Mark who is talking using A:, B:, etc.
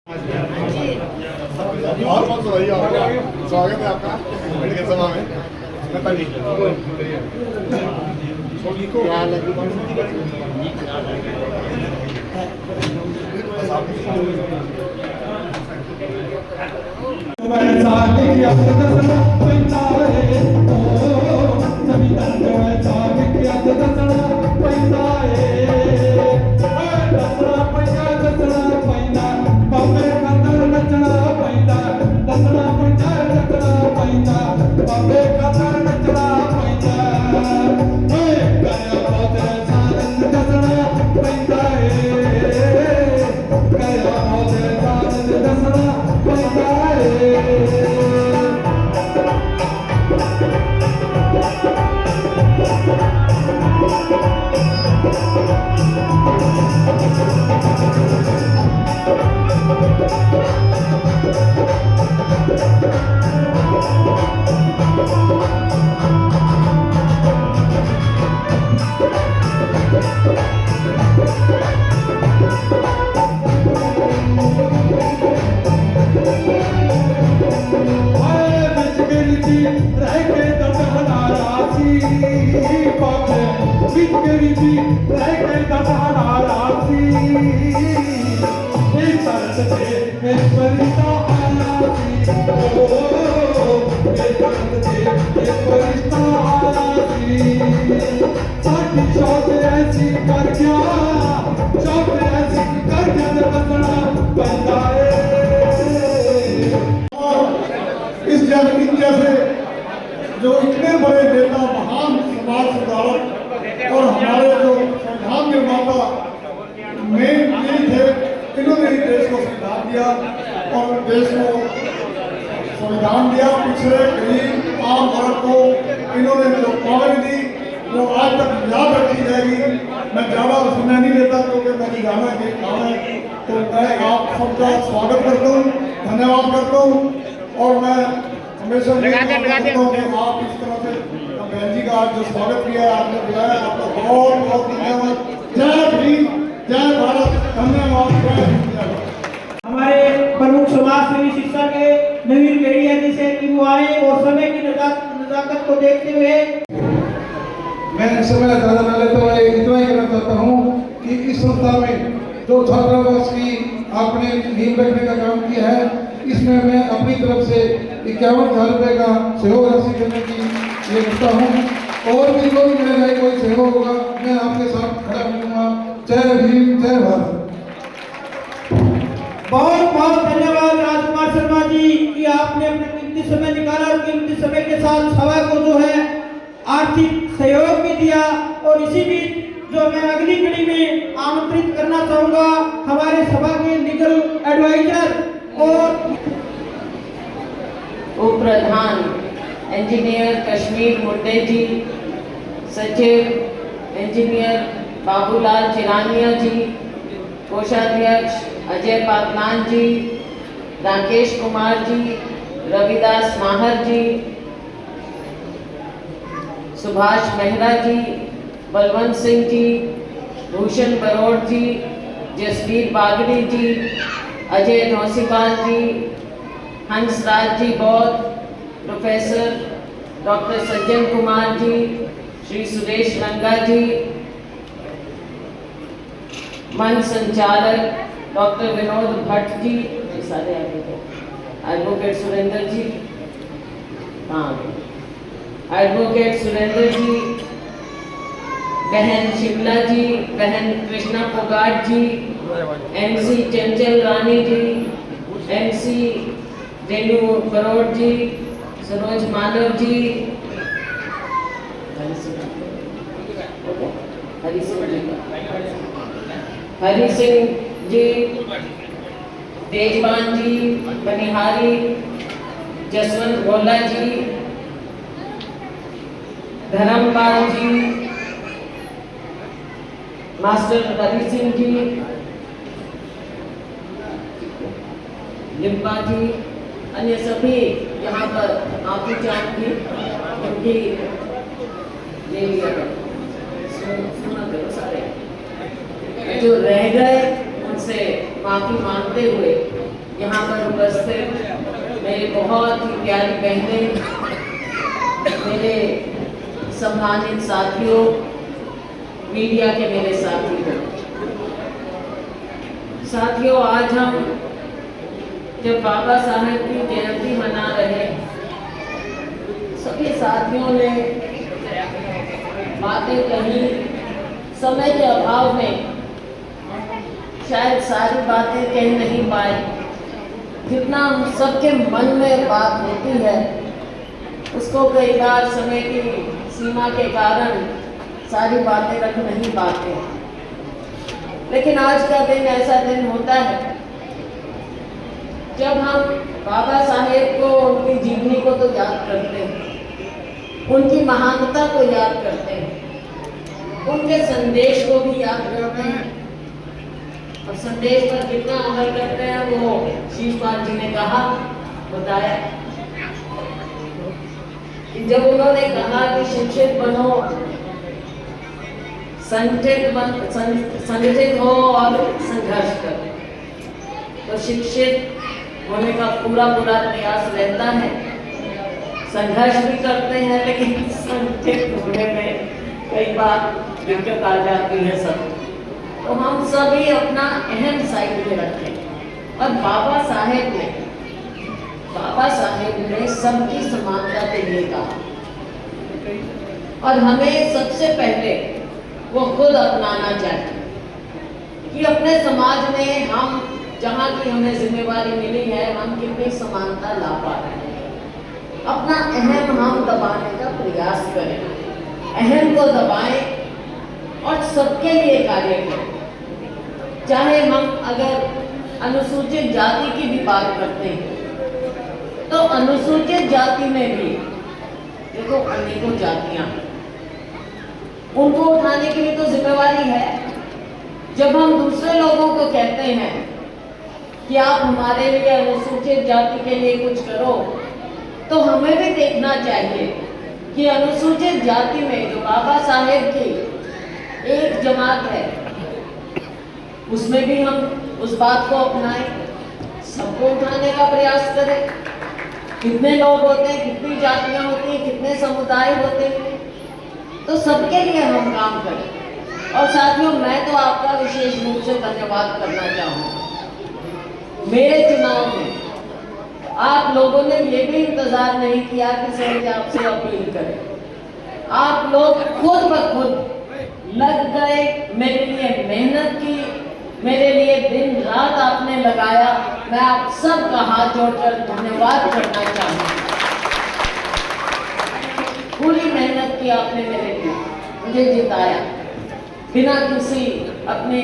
A: बहुत बहुत बधाई आपका, स्वागत है आपका मेडिकल सभा में। इस जनगणना से जो इतने बड़े नेता, महान समाज सुधारक और हमारे जो संविधान निर्माता मेन थे, इन्होंने ही देश को संविधान दिया और देश को संविधान दिया। पिछड़े गरीब आम वर्ग को इन्होंने जो पावर दी वो आज तक याद रखी जाएगी। मैं ज़्यादा समय नहीं लेता क्योंकि मेरी जाना के काम है, तो मैं आप सबका स्वागत करता हूँ, धन्यवाद करता हूँ। और मैं हमेशा करता हूँ कि आप इस तरह से बहन जी का आज जो स्वागत किया है, आपने बुलाया, आपका बहुत बहुत धन्यवाद। जय भीम, जय भारत, धन्यवाद, जय हिंद।
B: हमारे प्रमुख समाज सेवी शिक्षक के नवीन भेड़िया जी से कि वो आए और समय की नजाकत को देखते हुए
C: मैं समय ज़्यादा न लेते हुए इतना ही कहना चाहता हूँ कि इस संस्था में जो छात्रावास की आपने नींव रखने का काम किया है, इसमें मैं अपनी तरफ से 51,000 रुपये का सहयोग राशि देने की ये करता हूँ। और भी कोई मेरा कोई सहयोग होगा, मैं आपके साथ खड़ा मिलूंगा। जय भीम, जय भारत।
B: बहुत बहुत धन्यवाद राजकुमार शर्मा जी कि आपने अपना कीमती समय निकाला और कीमती समय के साथ सभा को जो है आर्थिक सहयोग भी दिया। और इसी बीच जो मैं अगली कड़ी में आमंत्रित करना चाहूंगा हमारे सभा के लीगल एडवाइजर और
D: उप प्रधान इंजीनियर कश्मीर मुर्दे जी, सचिव इंजीनियर बाबूलाल चिरानिया जी, कोषाध्यक्ष अजय पातनान जी, राकेश कुमार जी, रविदास माहर जी, सुभाष मेहरा जी, बलवंत सिंह जी, भूषण बरोड़ जी, जसवीर बागड़ी जी, अजय धौसीपाल जी, हंसराज जी बौद्ध, प्रोफेसर डॉक्टर सज्जन कुमार जी, श्री सुरेश रंगा जी, मन संचालक डॉक्टर विनोद भट्ट जी, सारे आगे थे, एडवोकेट सुरेंद्र जी, हाँ एडवोकेट सुरेंद्र जी, बहन शिमला जी, बहन कृष्णा पोगाट जी, एमसी चंचल रानी जी, एमसी रेणु बरोड़ जी, सरोज मानव जी, हरि सिंह जी, तेजवान जी, बनिहारी, जसवंत भोला जी, धर्मपाल जी, मास्टर हरि सिंह जी, लिम्बा जी, अन्य सभी यहाँ पर आपकी जान की उनकी ले लिया सुना करो सारे जो रह गए उनसे माफी मांगते हुए यहाँ पर उपस्थित मेरे बहुत ही प्यारी बहनें, मेरे सम्मानित साथियों, मीडिया के मेरे साथियों, आज हम जब बाबा साहेब की जयंती मना रहे, सभी साथियों ने बातें कही। समय के अभाव में शायद सारी बातें कह नहीं पाए। जितना हम सबके मन में बात होती है उसको कई बार समय की सीमा के कारण सारी बातें रख नहीं पाते। लेकिन आज का दिन ऐसा दिन होता है जब हम बाबा साहेब को, उनकी जीवनी को तो याद करते हैं, उनकी महानता को याद करते हैं, उनके संदेश को भी याद करते हैं। और संदेश पर कितना अमल करते हैं वो शीशपाल जी ने कहा, बताया। जब उन्होंने कहा कि शिक्षित बनो, संगठित हो और संघर्ष करो, तो शिक्षित होने का पूरा प्रयास रहता है। संघर्ष भी करते हैं, लेकिन संगठित होने में कई बार दिक्कत आ जाती है सब। तो हम सभी अपना अहम साइड में रखें। और बाबा साहेब ने सबकी समानता के लिए कहा, और हमें सबसे पहले वो खुद अपनाना चाहिए कि अपने समाज में हम जहाँ की हमें जिम्मेवारी मिली है, हम कितनी समानता ला पा रहे हैं। अपना अहम हम दबाने का प्रयास करें, अहम को दबाएं और सबके लिए कार्य करें। चाहे हम अगर अनुसूचित जाति की भी बात करते हैं तो अनुसूचित जाति में भी देखो अनेकों जातियां, उनको उठाने की भी तो जिम्मेवारी है। जब हम दूसरे लोगों को कहते हैं कि आप हमारे लिए अनुसूचित जाति के लिए कुछ करो, तो हमें भी देखना चाहिए कि अनुसूचित जाति में जो बाबा साहेब की एक जमात है, उसमें भी हम उस बात को अपनाएं, सबको उठाने का प्रयास करें। कितने लोग होते हैं, कितनी जातियां होती हैं, कितने समुदाय होते हैं, तो सबके लिए हम काम करें। और साथियों, मैं तो आपका विशेष रूप से धन्यवाद करना चाहूँगा। मेरे चुनाव में आप लोगों ने ये भी इंतजार नहीं किया कि सर आपसे अपील करें। आप लोग खुद ब खुद लग गए, मेरे लिए मेहनत की, मेरे लिए दिन रात आपने लगाया। मैं आप सबका हाथ जोड़कर धन्यवाद करना चाहूँगी। पूरी मेहनत की आपने मेरे लिए, मुझे जिताया बिना किसी अपने